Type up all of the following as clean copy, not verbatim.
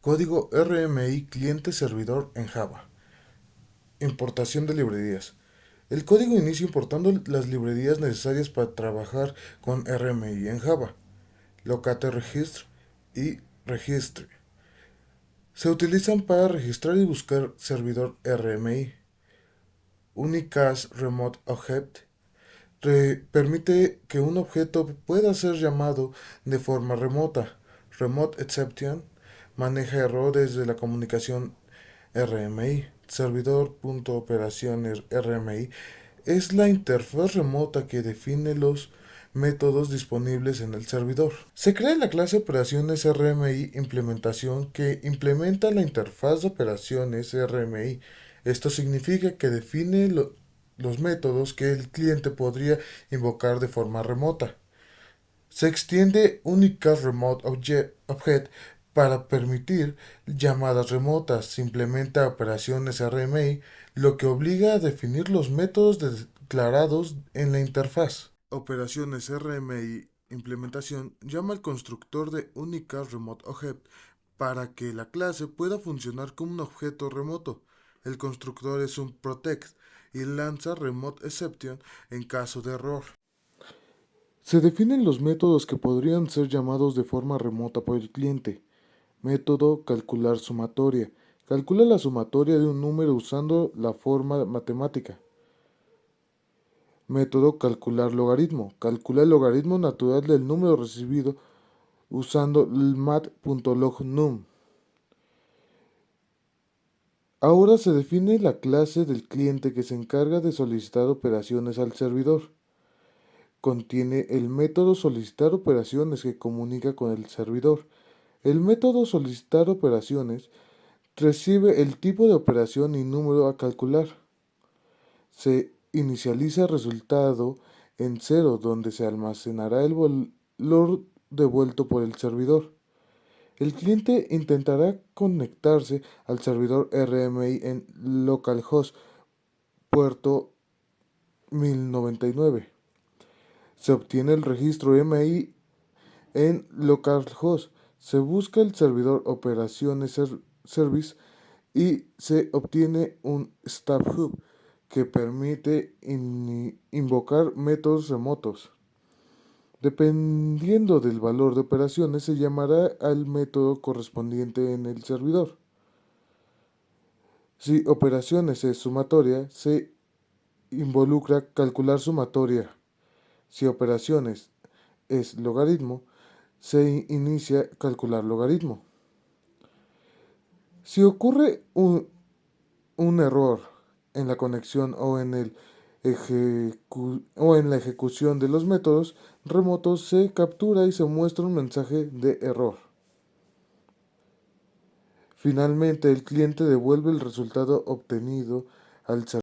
Código RMI cliente-servidor en Java. Importación de librerías. El código inicia importando las librerías necesarias para trabajar con RMI en Java. Locate Registry y Registry. Se utilizan para registrar y buscar servidor RMI. Unicast Remote Object permite que un objeto pueda ser llamado de forma remota. Remote Exception maneja errores de la comunicación RMI. Servidor.operaciones RMI es la interfaz remota que define los métodos disponibles en el servidor. Se crea la clase operaciones RMI implementación que implementa la interfaz de operaciones RMI. Esto significa que define los métodos que el cliente podría invocar de forma remota. Se extiende Unicast Remote Object para permitir llamadas remotas. Se implementa operaciones RMI, lo que obliga a definir los métodos declarados en la interfaz. Operaciones RMI implementación llama al constructor de Unicast Remote Object para que la clase pueda funcionar como un objeto remoto. El constructor es un protect y lanza Remote Exception en caso de error. Se definen los métodos que podrían ser llamados de forma remota por el cliente. Método calcular sumatoria. Calcula la sumatoria de un número usando la forma matemática. Método calcular logaritmo. Calcula el logaritmo natural del número recibido usando el mat.lognum. Ahora se define la clase del cliente que se encarga de solicitar operaciones al servidor. Contiene el método solicitar operaciones que comunica con el servidor. El método solicitar operaciones recibe el tipo de operación y número a calcular. Se inicializa el resultado en cero, donde se almacenará el valor devuelto por el servidor. El cliente intentará conectarse al servidor RMI en localhost puerto 1099. Se obtiene el registro MI en localhost. Se busca el servidor operaciones service y se obtiene un Staff Hub que permite invocar métodos remotos. Dependiendo del valor de operaciones, se llamará al método correspondiente en el servidor. Si operaciones es sumatoria, se involucra calcular sumatoria. Si operaciones es logaritmo, se inicia calcular logaritmo. Si ocurre un error en la conexión o en la ejecución de los métodos remotos, se captura y se muestra un mensaje de error. Finalmente, el cliente devuelve el resultado obtenido al servidor.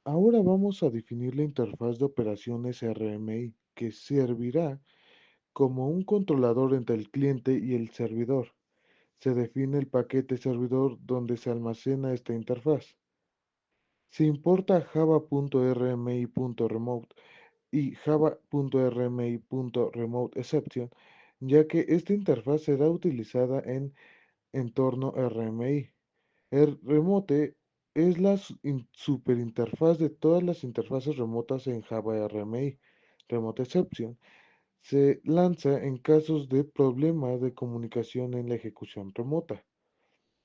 Ahora vamos a definir la interfaz de operaciones RMI, que servirá como un controlador entre el cliente y el servidor. Se define el paquete servidor donde se almacena esta interfaz. Se importa java.rmi.remote y java.rmi.remoteException, ya que esta interfaz será utilizada en entorno RMI. El remote es la superinterfaz de todas las interfaces remotas en Java RMI. Remote Exception se lanza en casos de problema de comunicación en la ejecución remota.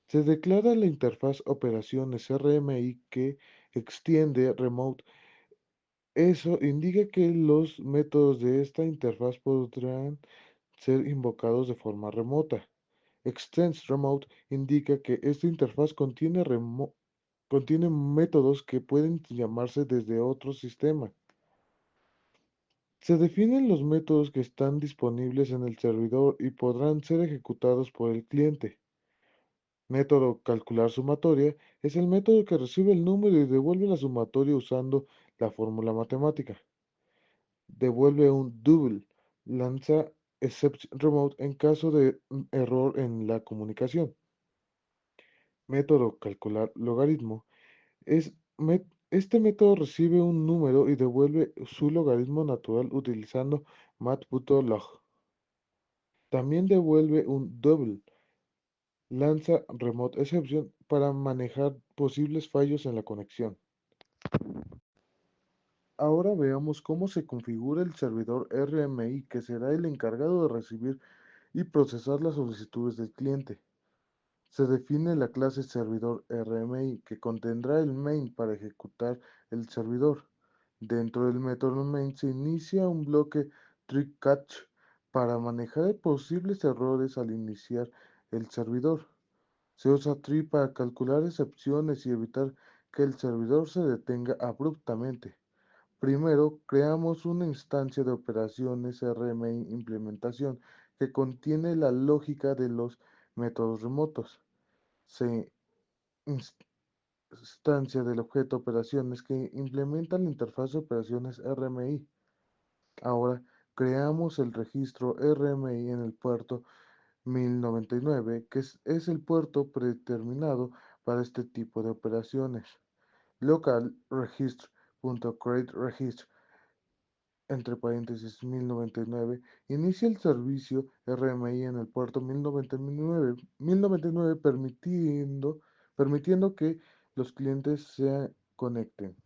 Se declara la interfaz operaciones RMI que extiende remote. Eso indica que los métodos de esta interfaz podrán ser invocados de forma remota. Extends Remote indica que esta interfaz contiene métodos que pueden llamarse desde otro sistema. Se definen los métodos que están disponibles en el servidor y podrán ser ejecutados por el cliente. Método calcular sumatoria es el método que recibe el número y devuelve la sumatoria usando la fórmula matemática. Devuelve un double, lanza except remote en caso de error en la comunicación. Método calcular logaritmo es este método recibe un número y devuelve su logaritmo natural utilizando mat.log. También devuelve un double, Lanza Remote Exception para manejar posibles fallos en la conexión. Ahora veamos cómo se configura el servidor RMI que será el encargado de recibir y procesar las solicitudes del cliente. Se define la clase servidor RMI que contendrá el main para ejecutar el servidor. Dentro del método main se inicia un bloque try catch para manejar posibles errores al iniciar el servidor. Se usa tree para calcular excepciones y evitar que el servidor se detenga abruptamente. Primero, creamos una instancia de operaciones RMI implementación que contiene la lógica de los métodos remotos. Se instancia del objeto operaciones que implementa la interfaz de operaciones RMI. Ahora, creamos el registro RMI en el puerto 1099, que es el puerto predeterminado para este tipo de operaciones. Local registr.createRegistr, entre paréntesis 1099, inicia el servicio RMI en el puerto 1099 permitiendo que los clientes se conecten.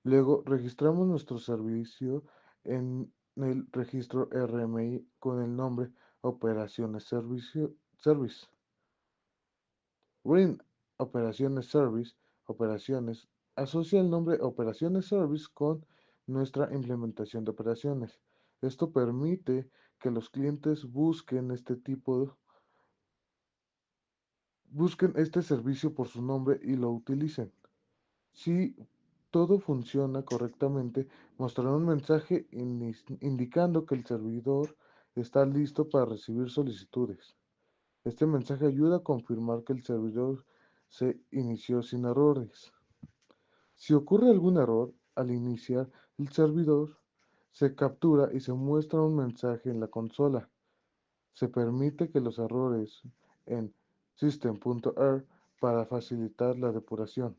Luego registramos nuestro servicio en el registro RMI con el nombre Operaciones Service. RIN Operaciones Service, Operaciones, asocia el nombre Operaciones Service con nuestra implementación de operaciones. Esto permite que los clientes busquen este servicio por su nombre y lo utilicen. Si todo funciona correctamente, mostrará un mensaje indicando que el servidor está listo para recibir solicitudes. Este mensaje ayuda a confirmar que el servidor se inició sin errores. Si ocurre algún error al iniciar el servidor, se captura y se muestra un mensaje en la consola. Se permite que los errores en system.err para facilitar la depuración.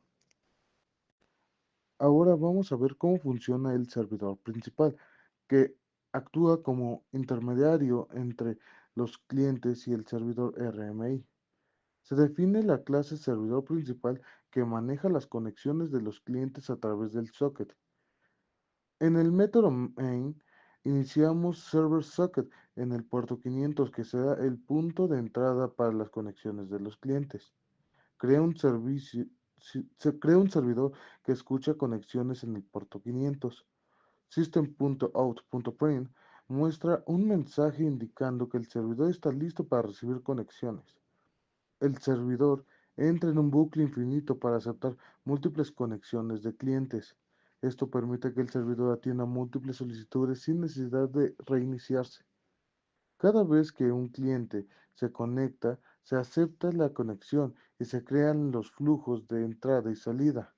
Ahora vamos a ver cómo funciona el servidor principal, que actúa como intermediario entre los clientes y el servidor RMI. Se define la clase servidor principal que maneja las conexiones de los clientes a través del socket. En el método main iniciamos server socket en el puerto 500 que será el punto de entrada para las conexiones de los clientes. Crea un servicio, se crea un servidor que escucha conexiones en el puerto 500. System.out.print muestra un mensaje indicando que el servidor está listo para recibir conexiones. El servidor entra en un bucle infinito para aceptar múltiples conexiones de clientes. Esto permite que el servidor atienda múltiples solicitudes sin necesidad de reiniciarse. Cada vez que un cliente se conecta, se acepta la conexión y se crean los flujos de entrada y salida.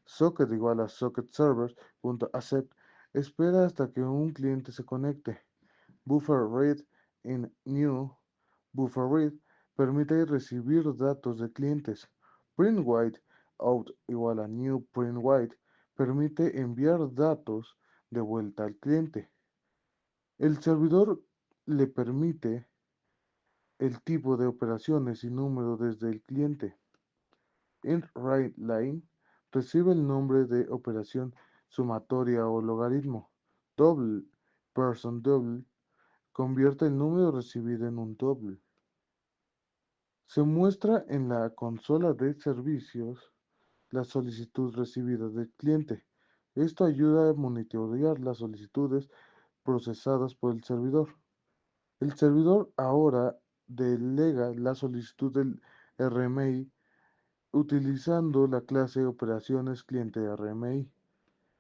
Socket igual a socketServers.accept espera hasta que un cliente se conecte. Buffer read in new buffer read permite recibir datos de clientes. Print write out igual a new print write permite enviar datos de vuelta al cliente. El servidor le permite el tipo de operaciones y número desde el cliente. Int write line recibe el nombre de operación sumatoria o logaritmo. Double person double convierte el número recibido en un doble. Se muestra en la consola de servicios la solicitud recibida del cliente. Esto ayuda a monitorear las solicitudes procesadas por el servidor. El servidor ahora delega la solicitud del RMI utilizando la clase operaciones cliente RMI.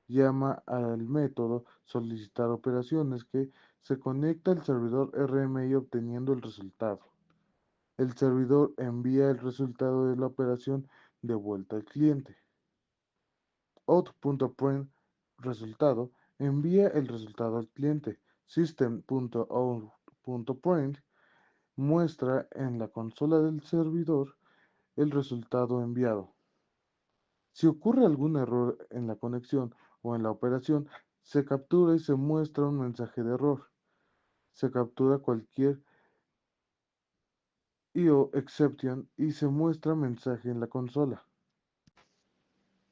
Llama al método solicitar operaciones que se conecta al servidor RMI obteniendo el resultado. El servidor envía el resultado de la operación de vuelta al cliente. Out.print resultado envía el resultado al cliente. System.out.print muestra en la consola del servidor el resultado enviado. Si ocurre algún error en la conexión o en la operación, se captura y se muestra un mensaje de error. Se captura cualquier IO exception y se muestra mensaje en la consola.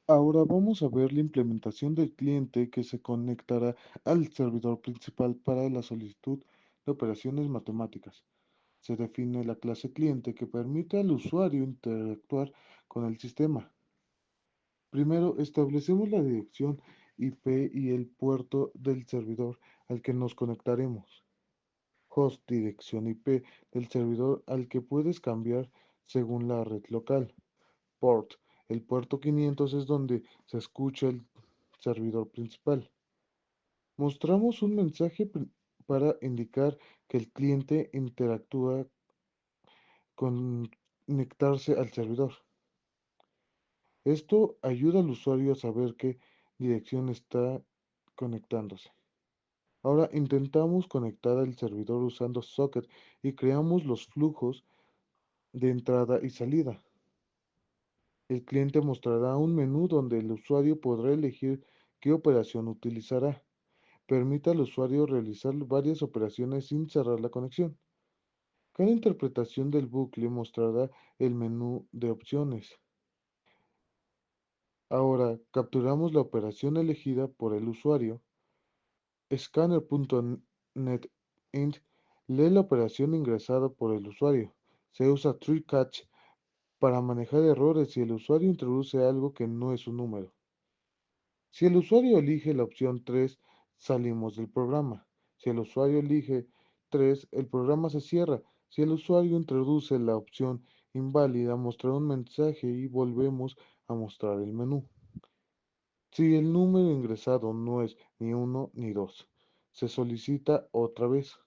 Ahora vamos a ver la implementación del cliente que se conectará al servidor principal para la solicitud de operaciones matemáticas. Se define la clase cliente que permite al usuario interactuar con el sistema. Primero, establecemos la dirección IP y el puerto del servidor al que nos conectaremos. Host, dirección IP del servidor al que puedes cambiar según la red local. Port, el puerto 500 es donde se escucha el servidor principal. Mostramos un mensaje para indicar que el cliente interactúa con conectarse al servidor. Esto ayuda al usuario a saber qué dirección está conectándose. Ahora intentamos conectar al servidor usando Socket y creamos los flujos de entrada y salida. El cliente mostrará un menú donde el usuario podrá elegir qué operación utilizará. Permite al usuario realizar varias operaciones sin cerrar la conexión. Cada interpretación del bucle mostrará el menú de opciones. Ahora capturamos la operación elegida por el usuario. Scanner.net int lee la operación ingresada por el usuario. Se usa TreeCatch para manejar errores si el usuario introduce algo que no es un número. Si el usuario elige la opción 3, salimos del programa. Si el usuario elige 3, el programa se cierra. Si el usuario introduce la opción inválida, mostrará un mensaje y volvemos a mostrar el menú. Si el número ingresado no es ni 1 ni 2, se solicita otra vez.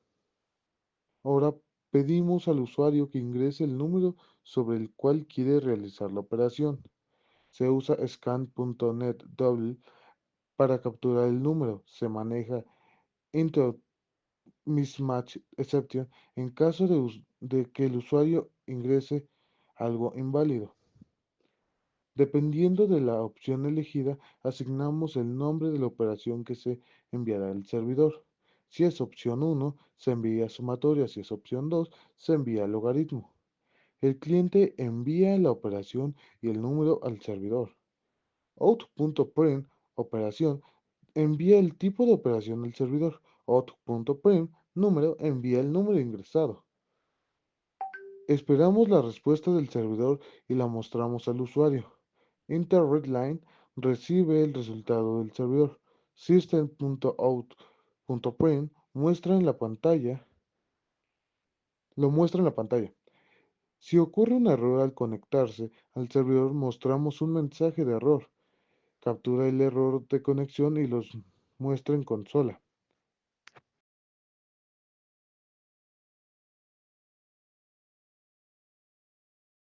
Ahora pedimos al usuario que ingrese el número sobre el cual quiere realizar la operación. Se usa scan.net double para capturar el número. Se maneja int mismatch exception en caso de que el usuario ingrese algo inválido. Dependiendo de la opción elegida, asignamos el nombre de la operación que se enviará al servidor. Si es opción 1, se envía sumatoria; si es opción 2, se envía logaritmo. El cliente envía la operación y el número al servidor. Out.print operación envía el tipo de operación al servidor. Out.print número envía el número ingresado. Esperamos la respuesta del servidor y la mostramos al usuario. Enter_readline recibe el resultado del servidor. System.out.print lo muestra en la pantalla. Si ocurre un error al conectarse al servidor, mostramos un mensaje de error. Captura el error de conexión y los muestra en consola.